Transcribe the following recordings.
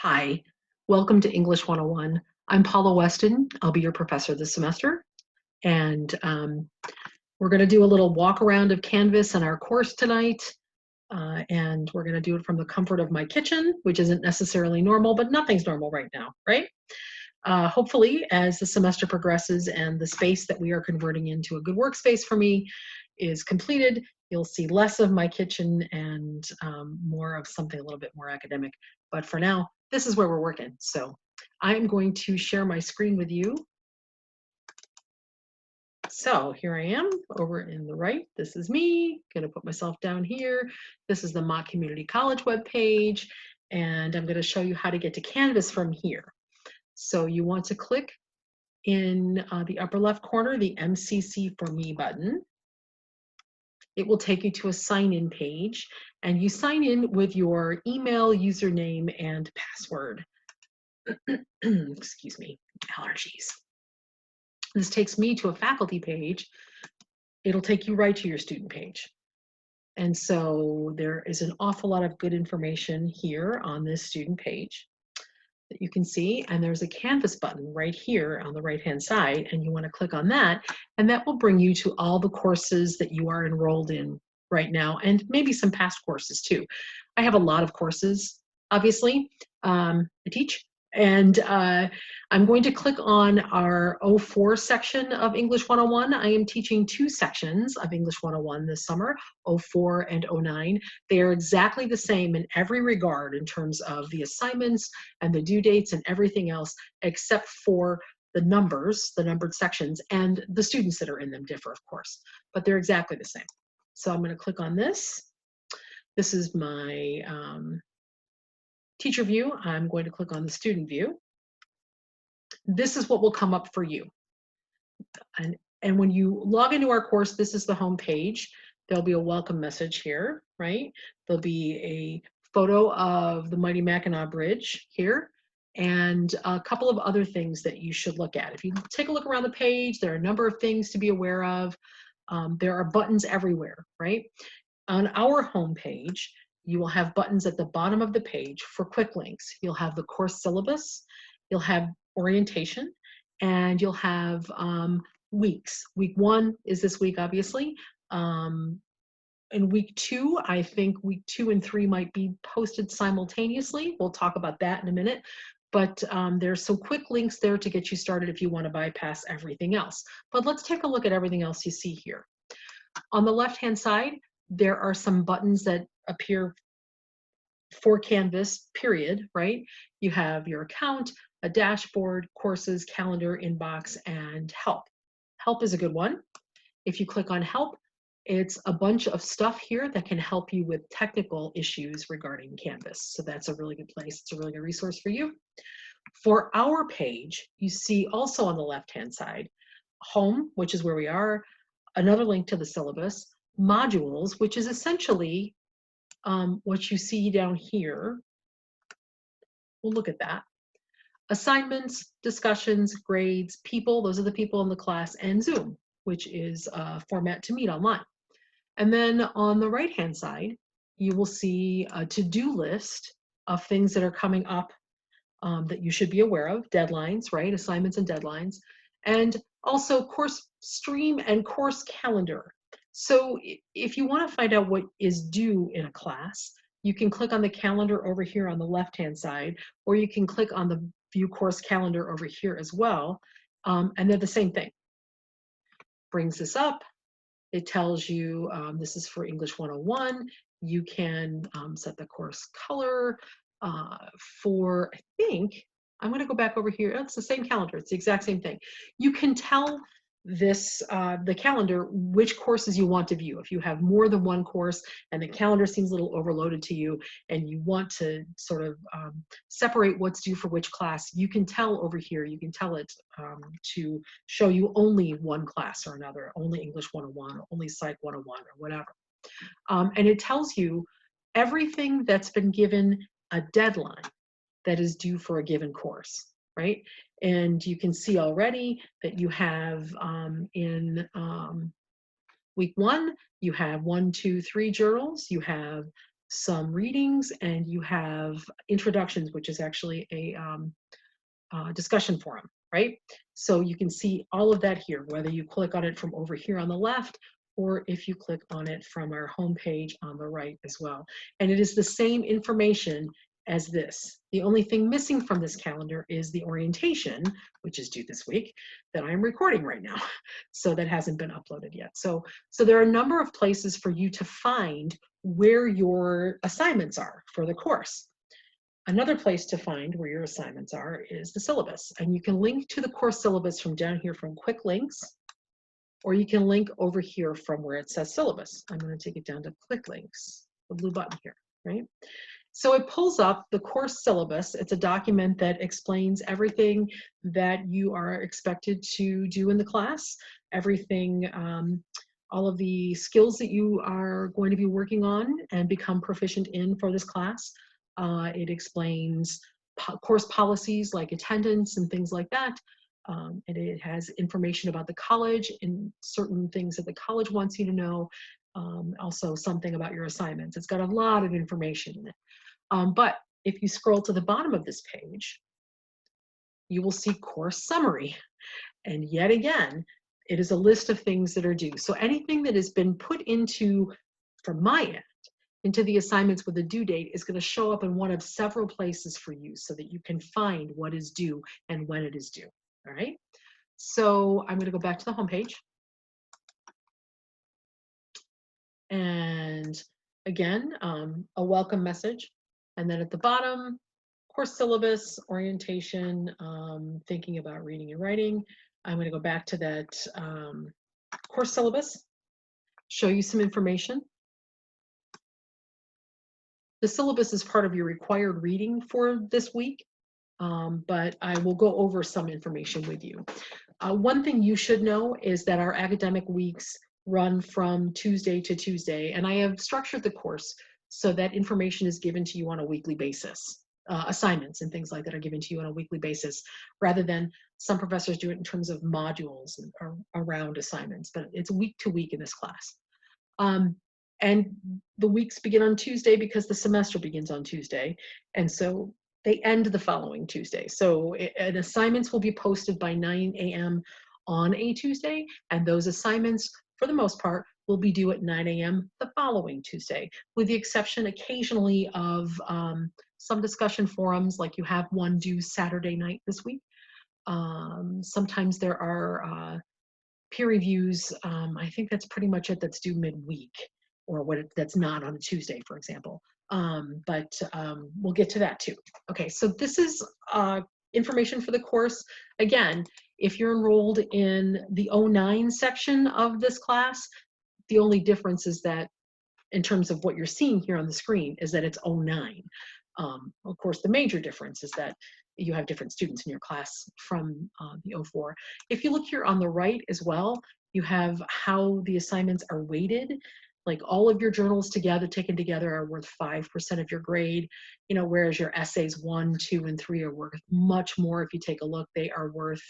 Hi, welcome to English 101. I'm Paula Weston. I'll be your professor this semester. And we're going to do a little walk around of Canvas in our course tonight. And we're going to do it from the comfort of my kitchen, which isn't necessarily normal, but nothing's normal right now, right? Hopefully, as the semester progresses and the space that we are converting into a good workspace for me is completed, you'll see less of my kitchen and more of something a little bit more academic. But for now, this is where we're working. So I'm going to share my screen with you. So here I am over in the right. This is me. Going to put myself down here. This is the Mott Community College webpage. And I'm going to show you how to get to Canvas from here. So you want to click in the upper left corner, the MCC for Me button. It will take you to a sign-in page, and you sign in with your email, username, and password. Excuse me, allergies. This takes me to a faculty page. It'll take you right to your student page. And so there is an awful lot of good information here on this student page that you can see, and there's a Canvas button right here on the right-hand side, and you want to click on that, and that will bring you to all the courses that you are enrolled in right now, and maybe some past courses too. I have a lot of courses, obviously. I teach, and I'm going to click on our 04 section of English 101. I am teaching 2 sections of English 101 this summer, 04 and 09. They are exactly the same in every regard in terms of the assignments and the due dates and everything else, except for the numbers, the numbered sections, and the students that are in them differ, of course, but they're exactly the same. So I'm going to click on this. This is my teacher view. I'm going to click on the student view. This is what will come up for you. And when you log into our course, this is the home page. There'll be a welcome message here, right? There'll be a photo of the Mighty Mackinac Bridge here, and a couple of other things that you should look at. If you take a look around the page, there are a number of things to be aware of. There are buttons everywhere, right? On our home page, you will have buttons at the bottom of the page for quick links. You'll have the course syllabus, you'll have orientation, and you'll have weeks. Week 1 is this week, obviously. In week 2, I think week 2 and 3 might be posted simultaneously. We'll talk about that in a minute. But there's some quick links there to get you started if you want to bypass everything else. But let's take a look at everything else you see here. On the left-hand side, there are some buttons that appear for Canvas, period, right? You have your account, a dashboard, courses, calendar, inbox, and help. Help is a good one. If you click on help, it's a bunch of stuff here that can help you with technical issues regarding Canvas. So that's a really good place. It's a really good resource for you. For our page, you see also on the left-hand side, home, which is where we are, another link to the syllabus, modules, which is essentially what you see down here. We'll look at that. Assignments, discussions, grades, people, those are the people in the class, and Zoom, which is a format to meet online. And then on the right-hand side, you will see a to-do list of things that are coming up that you should be aware of, deadlines, right? Assignments and deadlines, and also course stream and course calendar. So if you want to find out what is due in a class, you can click on the calendar over here on the left-hand side, or you can click on the view course calendar over here as well, and they're the same thing. Brings this up. It tells you this is for English 101. You can set the course color for, I think, I'm going to go back over here. It's the same calendar. It's the exact same thing. You can tell this, the calendar, which courses you want to view. If you have more than one course and the calendar seems a little overloaded to you and you want to sort of separate what's due for which class, you can tell over here, you can tell it to show you only one class or another, only English 101, or only Psych 101 or whatever. And it tells you everything that's been given a deadline that is due for a given course, right? And you can see already that you have in week 1, you have 1, 2, 3 journals. You have some readings, and you have introductions, which is actually a discussion forum, right? So you can see all of that here, whether you click on it from over here on the left, or if you click on it from our homepage on the right as well. And it is the same information as this. The only thing missing from this calendar is the orientation, which is due this week, that I'm recording right now. So that hasn't been uploaded yet. So there are a number of places for you to find where your assignments are for the course. Another place to find where your assignments are is the syllabus. And you can link to the course syllabus from down here from quick links, or you can link over here from where it says syllabus. I'm going to take it down to quick links, the blue button here, right? So it pulls up the course syllabus. It's a document that explains everything that you are expected to do in the class, everything, all of the skills that you are going to be working on and become proficient in for this class. It explains course policies like attendance and things like that. And it has information about the college and certain things that the college wants you to know. Also something about your assignments. It's got a lot of information in it. But if you scroll to the bottom of this page, you will see course summary. And yet again, it is a list of things that are due. So anything that has been put into, from my end, into the assignments with a due date is going to show up in one of several places for you so that you can find what is due and when it is due. All right. So I'm going to go back to the home page. And again, a welcome message. And then at the bottom, course syllabus, orientation, thinking about reading and writing. I'm going to go back to that course syllabus, show you some information. The syllabus is part of your required reading for this week, but I will go over some information with you. One thing you should know is that our academic weeks run from Tuesday to Tuesday, and I have structured the course so that information is given to you on a weekly basis. Assignments and things like that are given to you on a weekly basis, rather than some professors do it in terms of modules or around assignments, but it's week to week in this class. And the weeks begin on Tuesday because the semester begins on Tuesday. And so they end the following Tuesday. So and assignments will be posted by 9 a.m. on a Tuesday, and those assignments, for the most part, will be due at 9 a.m. the following Tuesday, with the exception occasionally of some discussion forums, like you have one due Saturday night this week. Sometimes there are peer reviews. I think that's pretty much it, that's due midweek, or that's not on a Tuesday, for example. But we'll get to that too. Okay, so this is information for the course. Again, if you're enrolled in the 09 section of this class, the only difference is that, in terms of what you're seeing here on the screen, is that it's 09. Of course, the major difference is that you have different students in your class from the 04. If you look here on the right as well, you have how the assignments are weighted. Like all of your journals together, taken together, are worth 5% of your grade, you know, whereas your essays 1, 2, and 3 are worth much more. If you take a look, they are worth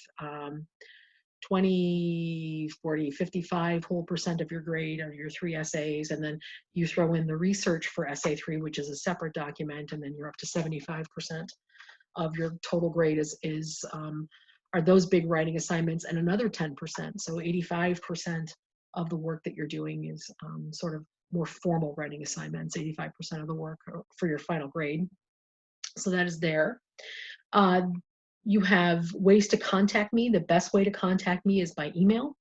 20, 40, 55% of your grade are your 3 essays. And then you throw in the research for essay 3, which is a separate document, and then you're up to 75% of your total grade are those big writing assignments, and another 10%. So 85% of the work that you're doing is sort of more formal writing assignments, 85% of the work for your final grade. So that is there. You have ways to contact me. The best way to contact me is by email.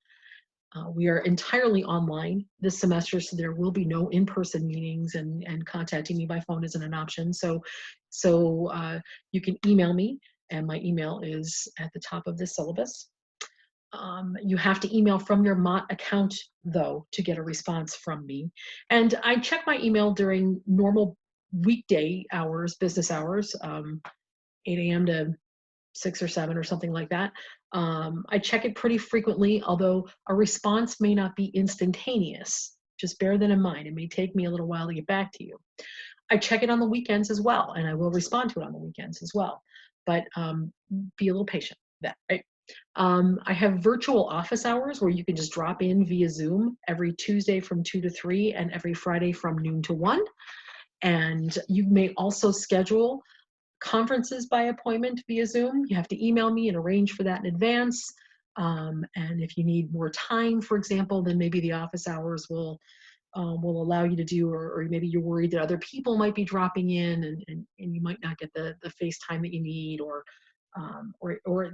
We are entirely online this semester, so there will be no in-person meetings, and contacting me by phone isn't an option. So you can email me, and my email is at the top of the syllabus. You have to email from your Mott account, though, to get a response from me. And I check my email during normal weekday hours, business hours, 8 a.m. to 6 or 7 or something like that. I check it pretty frequently, although a response may not be instantaneous. Just bear that in mind. It may take me a little while to get back to you. I check it on the weekends as well, and I will respond to it on the weekends as well. But be a little patient with that, right? I have virtual office hours where you can just drop in via Zoom every Tuesday from 2 to 3 and every Friday from noon to 1. And you may also schedule conferences by appointment via Zoom. You have to email me and arrange for that in advance. And if you need more time, for example, then maybe the office hours will allow you to do, or maybe you're worried that other people might be dropping in and you might not get the face time that you need, or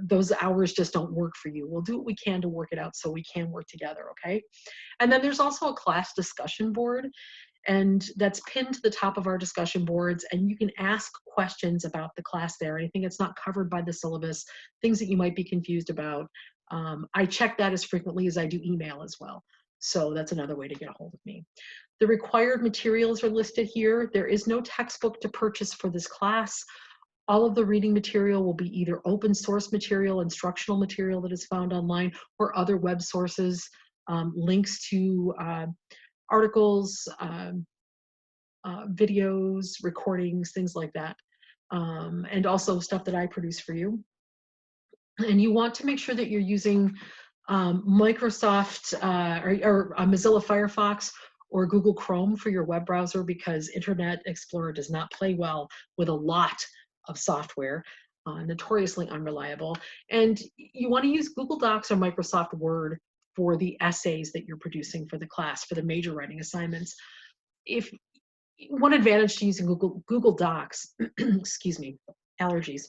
those hours just don't work for you. We'll do what we can to work it out so we can work together, okay? And then there's also a class discussion board, and that's pinned to the top of our discussion boards, and you can ask questions about the class there, anything that's not covered by the syllabus, things that you might be confused about. I check that as frequently as I do email as well. So that's another way to get a hold of me. The required materials are listed here. There is no textbook to purchase for this class. All of the reading material will be either open source material, instructional material that is found online, or other web sources, links to articles, videos, recordings, things like that, and also stuff that I produce for you. And you want to make sure that you're using Microsoft or Mozilla Firefox or Google Chrome for your web browser, because Internet Explorer does not play well with a lot of software, notoriously unreliable. And you want to use Google Docs or Microsoft Word for the essays that you're producing for the class, for the major writing assignments. If one advantage to using Google Docs, excuse me, allergies.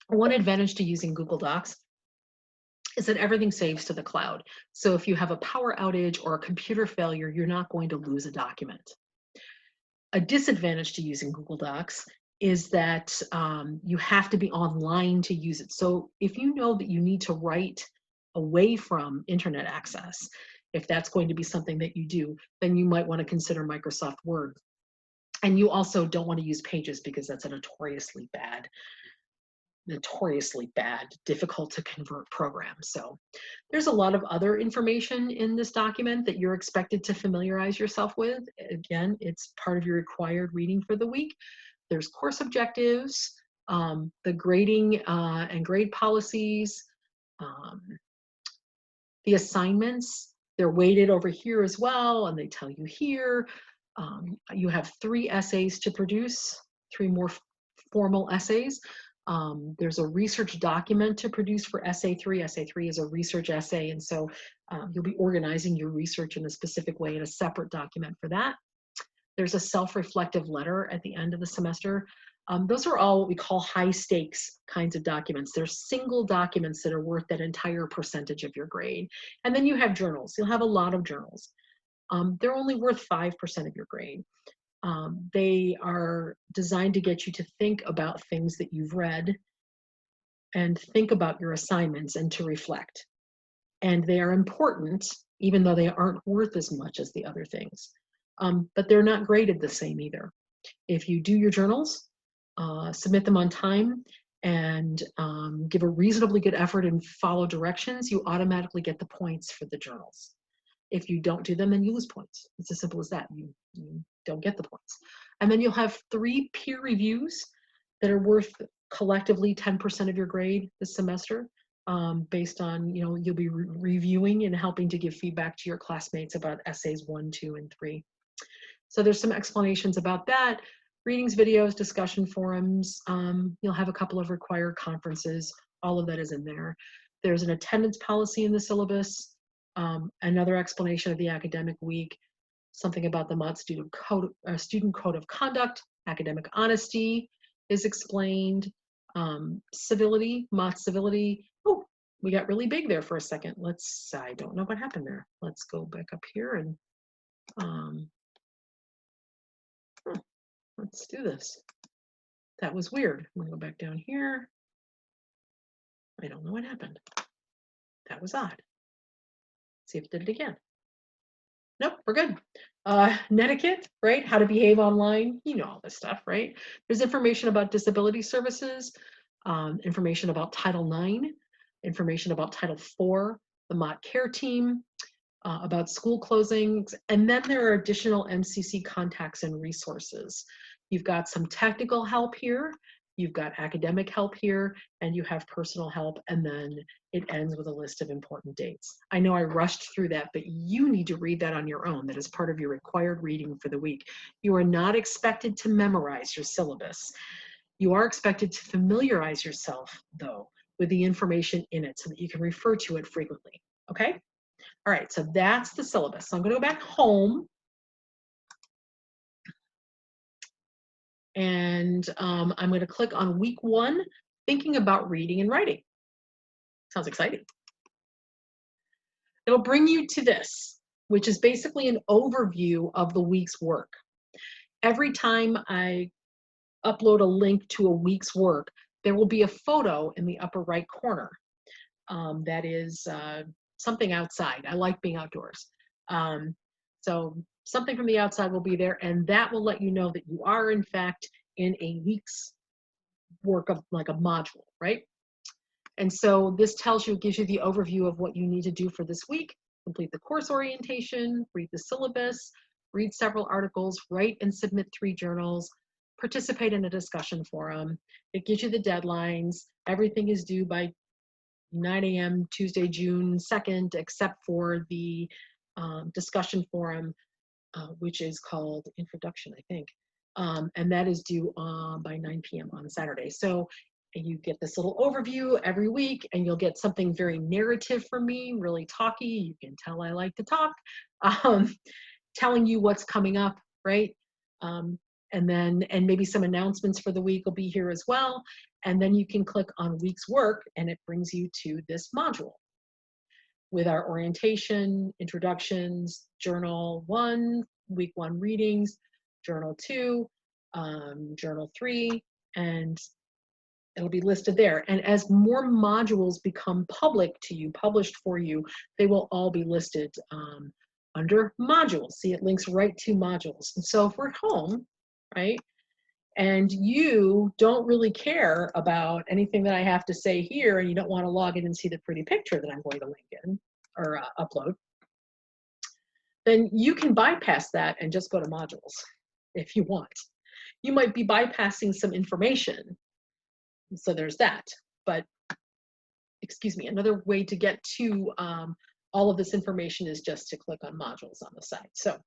One advantage to using Google Docs is that everything saves to the cloud. So if you have a power outage or a computer failure, you're not going to lose a document. A disadvantage to using Google Docs is that you have to be online to use it. So if you know that you need to write away from internet access, if that's going to be something that you do, then you might want to consider Microsoft Word. And you also don't want to use Pages, because that's a notoriously bad, difficult to convert program. So there's a lot of other information in this document that you're expected to familiarize yourself with. Again, it's part of your required reading for the week. There's course objectives, the grading and grade policies, the assignments. They're weighted over here as well, and they tell you here. You have 3 essays to produce, 3 more formal essays. There's a research document to produce for essay 3. Essay 3 is a research essay, and so you'll be organizing your research in a specific way in a separate document for that. There's a self-reflective letter at the end of the semester. Those are all what we call high stakes kinds of documents. They're single documents that are worth that entire percentage of your grade. And then you have journals. You'll have a lot of journals. They're only worth 5% of your grade. They are designed to get you to think about things that you've read and think about your assignments and to reflect. And they are important, even though they aren't worth as much as the other things. But they're not graded the same either. If you do your journals, submit them on time, and give a reasonably good effort and follow directions, you automatically get the points for the journals. If you don't do them, then you lose points. It's as simple as that. You don't get the points. And then you'll have 3 peer reviews that are worth collectively 10% of your grade this semester, based on, you'll be reviewing and helping to give feedback to your classmates about essays 1, 2, and 3. So there's some explanations about that. Readings, videos, discussion forums. You'll have a couple of required conferences. All of that is in there. There's an attendance policy in the syllabus. Another explanation of the academic week, something about the Mott Student Code of Conduct, academic honesty is explained, civility, Mott civility. Oh, we got really big there for a second. I don't know what happened there. Let's go back up here and let's do this. That was weird. I'm gonna go back down here. I don't know what happened. That was odd. See if it did it again. Nope, we're good. Netiquette, right? How to behave online. You know all this stuff, right? There's information about disability services, information about Title IX, information about Title IV, the Mott Care Team, about school closings, and then there are additional MCC contacts and resources. You've got some technical help here, you've got academic help here, and you have personal help, and then it ends with a list of important dates. I know I rushed through that, but you need to read that on your own. That is part of your required reading for the week. You are not expected to memorize your syllabus. You are expected to familiarize yourself, though, with the information in it so that you can refer to it frequently, okay? All right, so that's the syllabus. So I'm gonna go back home, and I'm gonna click on week 1, thinking about reading and writing. Sounds exciting. It'll bring you to this, which is basically an overview of the week's work. Every time I upload a link to a week's work, there will be a photo in the upper right corner. That is something outside. I like being outdoors. So something from the outside will be there, and that will let you know that you are in fact in a week's work of like a module, right? And so this tells you, gives you the overview of what you need to do for this week: complete the course orientation, read the syllabus, read several articles, write and submit 3 journals, participate in a discussion forum. It gives you the deadlines. Everything is due by 9 a.m. Tuesday, June 2nd, except for the discussion forum, which is called Introduction, I think. And that is due by 9 p.m. on Saturday. So you get this little overview every week, and you'll get something very narrative from me, really talky. You can tell I like to talk, telling you what's coming up, right? And maybe some announcements for the week will be here as well. And then you can click on week's work, and it brings you to this module with our orientation, introductions, journal 1, week 1 readings, journal 2, journal 3, and it'll be listed there. And as more modules become public to you, published for you, they will all be listed under modules. See, it links right to modules. And so if we're home, right, and you don't really care about anything that I have to say here, and you don't want to log in and see the pretty picture that I'm going to link in or upload, then you can bypass that and just go to modules if you want. You might be bypassing some information, so there's that. But excuse me, another way to get to all of this information is just to click on modules on the side. So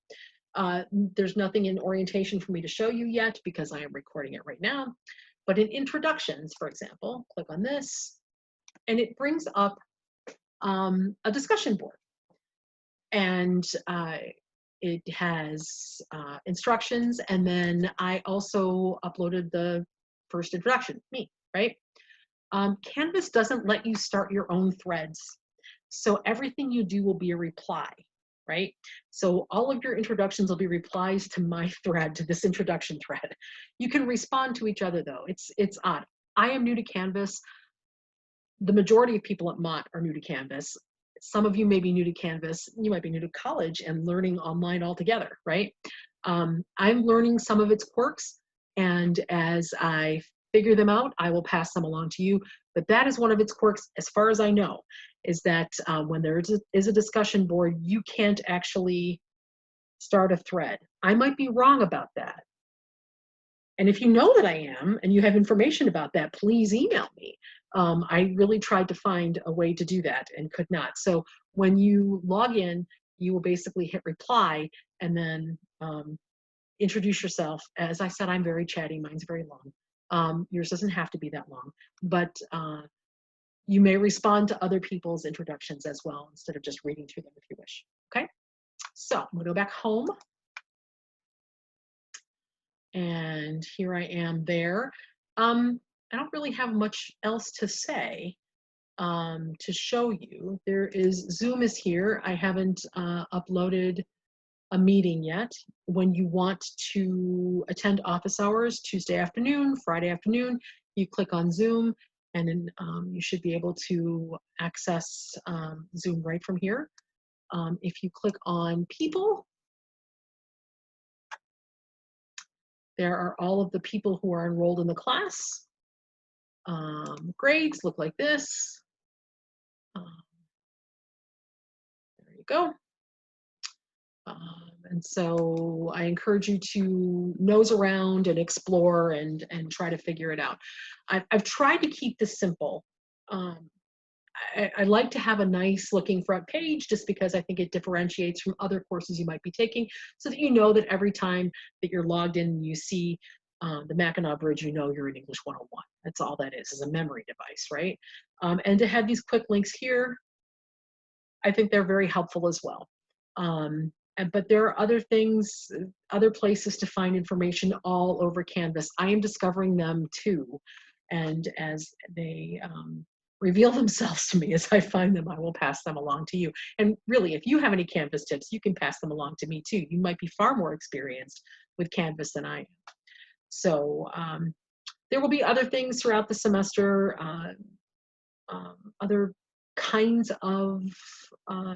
there's nothing in orientation for me to show you yet because I am recording it right now. But in introductions, for example, click on this, and it brings up a discussion board. And it has instructions, and then I also uploaded the first introduction, me, right? Canvas doesn't let you start your own threads. So everything you do will be a reply, right? So all of your introductions will be replies to my thread, to this introduction thread. You can respond to each other though. It's odd. I am new to Canvas. The majority of people at Mott are new to Canvas. Some of you may be new to Canvas. You might be new to college and learning online altogether, right? I'm learning some of its quirks, and as I figure them out, I will pass them along to you. But that is one of its quirks, as far as I know, is that when there is a discussion board, you can't actually start a thread. I might be wrong about that. And if you know that I am, and you have information about that, please email me. I really tried to find a way to do that and could not. So when you log in, you will basically hit reply and then introduce yourself. As I said, I'm very chatty, mine's very long. Yours doesn't have to be that long, but you may respond to other people's introductions as well instead of just reading through them if you wish, okay? So I'm gonna go back home. And here I am there. I don't really have much else to say to show you. Zoom is here. I haven't uploaded a meeting yet. When you want to attend office hours, Tuesday afternoon, Friday afternoon, you click on Zoom, and then you should be able to access Zoom right from here. If you click on people, there are all of the people who are enrolled in the class. Grades look like this. There you go. And so I encourage you to nose around and explore and try to figure it out. I've tried to keep this simple. Um, I like to have a nice looking front page just because I think it differentiates from other courses you might be taking, so that you know that every time that you're logged in and you see the Mackinac Bridge, you know you're in English 101. That's all that is a memory device, right? And to have these quick links here, I think they're very helpful as well. But there are other things, other places to find information all over Canvas. I am discovering them too. And as they reveal themselves to me, as I find them, I will pass them along to you. And really, if you have any Canvas tips, you can pass them along to me too. You might be far more experienced with Canvas than I am. So there will be other things throughout the semester, other kinds of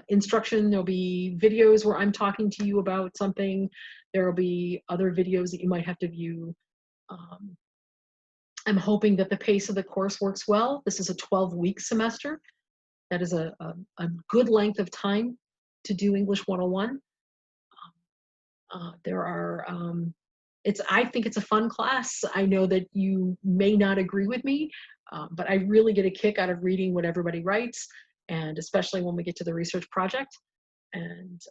instruction. There'll be videos where I'm talking to you about something. There will be other videos that you might have to view. I'm hoping that the pace of the course works well. This is a 12-week semester. That is a good length of time to do English 101. I think it's a fun class. I know that you may not agree with me, but I really get a kick out of reading what everybody writes, and especially when we get to the research project. And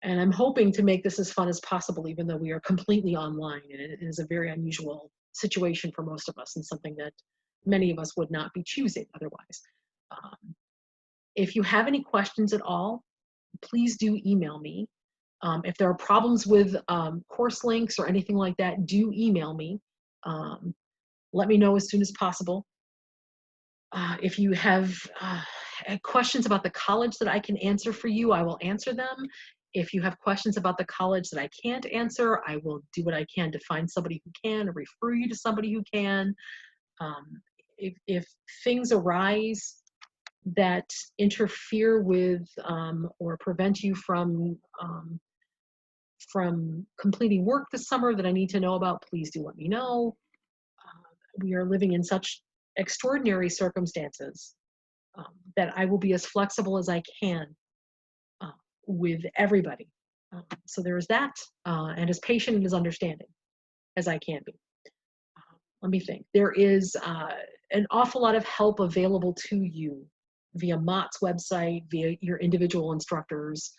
I'm hoping to make this as fun as possible, even though we are completely online, and it is a very unusual situation for most of us, and something that many of us would not be choosing otherwise. If you have any questions at all, please do email me. If there are problems with course links or anything like that, do email me. Let me know as soon as possible. If you have questions about the college that I can answer for you, I will answer them. If you have questions about the college that I can't answer, I will do what I can to find somebody who can, or refer you to somebody who can. If things arise that interfere with or prevent you from completing work this summer that I need to know about, please do let me know. We are living in such extraordinary circumstances that I will be as flexible as I can with everybody. So there is that, and as patient and as understanding as I can be. Let me think. There is an awful lot of help available to you via Mott's website, via your individual instructors,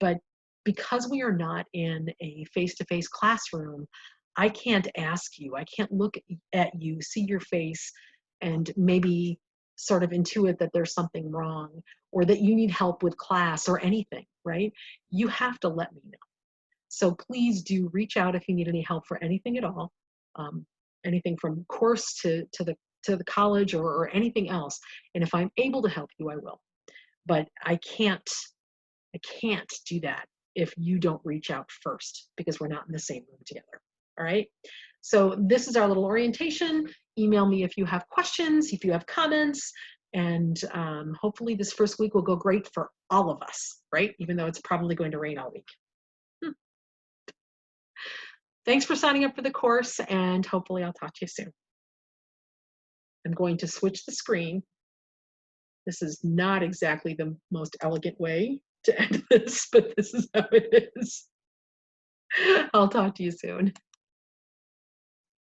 but because we are not in a face-to-face classroom, I can't ask you, I can't look at you, see your face, and maybe sort of intuit that there's something wrong or that you need help with class or anything, right? You have to let me know. So please do reach out if you need any help for anything at all, anything from course to the college or anything else. And if I'm able to help you, I will. But I can't do that if you don't reach out first, because we're not in the same room together. All right. So this is our little orientation. Email me if you have questions, if you have comments, and hopefully this first week will go great for all of us, right? Even though it's probably going to rain all week. Thanks for signing up for the course, and hopefully I'll talk to you soon. I'm going to switch the screen. This is not exactly the most elegant way to end this, but this is how it is. I'll talk to you soon.